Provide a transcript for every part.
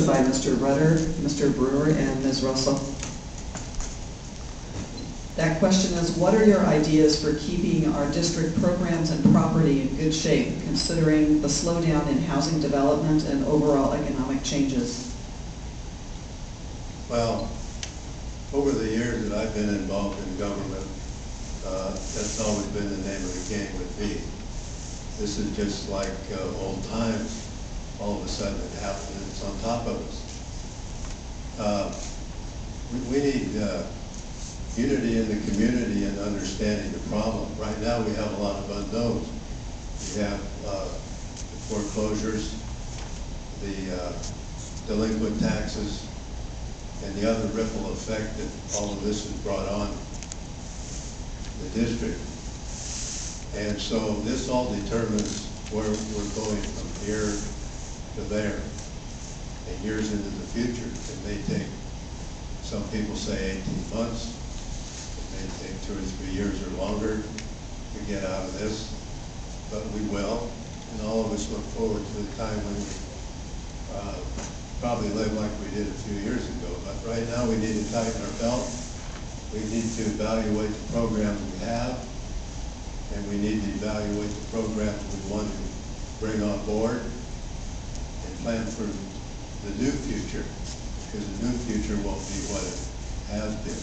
by Mr. Rutter, Mr. Brewer, and Ms. Russell. That question is, what are your ideas for keeping our district programs and property in good shape, considering the slowdown in housing development and overall economic changes? Well, over the years that I've been involved in government, that's always been the name of the game with me. This is just like old times. All of a sudden it happened and it's on top of us. We need unity in the community and understanding the problem. Right now we have a lot of unknowns. We have the foreclosures, the delinquent taxes, and the other ripple effect that all of this has brought on the district. And so this all determines where we're going from here to there and years into the future. It may take, some people say 18 months, it may take 2 or 3 years or longer to get out of this, but we will. And all of us look forward to the time when we probably live like we did a few years ago. But right now we need to tighten our belt. We need to evaluate the programs we have, and we need to evaluate the programs we want to bring on board and plan for the new future, because the new future won't be what it has been.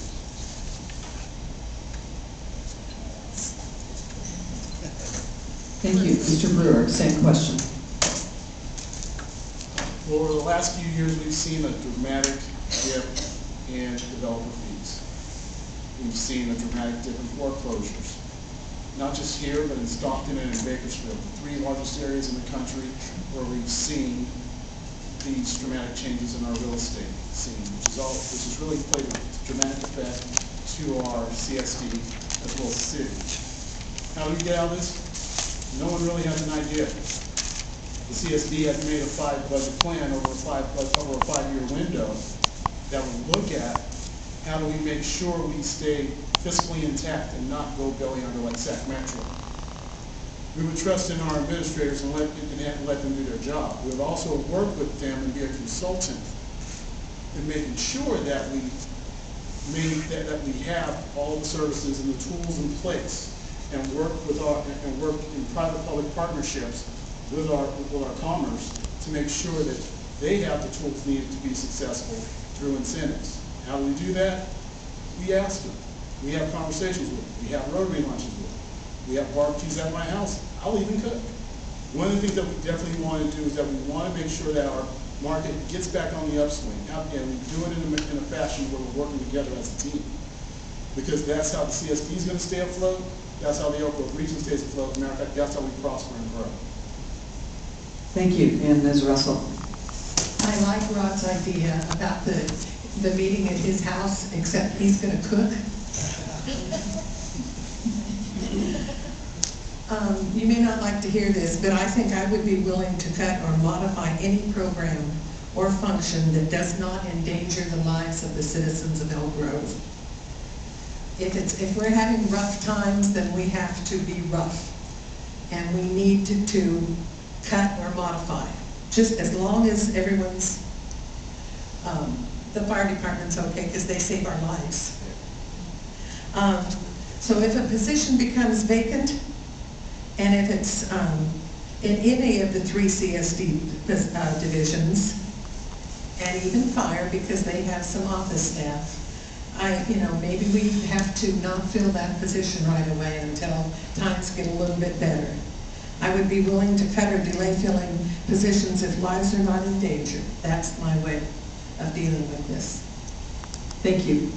Thank you. Mr. Brewer, same question. Well, over the last few years, we've seen a dramatic dip in developer fees. We've seen a dramatic dip in foreclosures. Not just here, but in Stockton and in Bakersfield, the 3 largest areas in the country where we've seen these dramatic changes in our real estate scene, which has really played a dramatic effect to our CSD as well as the city. How do we get out of this? No one really has an idea. The CSD has made a 5-budget plan over a 5-year window that will look at how do we make sure we stay fiscally intact and not go belly under like Sac Metro. We would trust in our administrators and let them do their job. We would also work with them and be a consultant in making sure that we have all the services and the tools in place, and work in private-public partnerships with our commerce to make sure that they have the tools needed to be successful through incentives. How do we do that? We ask them. We have conversations with them. We have Rotary lunches with them. We have barbecues at my house. I'll even cook. One of the things that we definitely want to do is that we want to make sure that our market gets back on the upswing, and we do it in a fashion where we're working together as a team. Because that's how the CSD is going to stay afloat. That's how the Oak Grove region stays afloat. As a matter of fact, that's how we prosper and grow. Thank you. And Ms. Russell. I like Rod's idea about the meeting at his house, except he's going to cook. You may not like to hear this, but I think I would be willing to cut or modify any program or function that does not endanger the lives of the citizens of Elk Grove. If we're having rough times, then we have to be rough, and we need to cut or modify, just as long as everyone's, the fire department's okay, because they save our lives. So if a position becomes vacant, and if it's in any of the 3 CSD divisions, and even fire, because they have some office staff, maybe we have to not fill that position right away until times get a little bit better. I would be willing to cut or delay filling positions if lives are not in danger. That's my way of dealing with this. Thank you.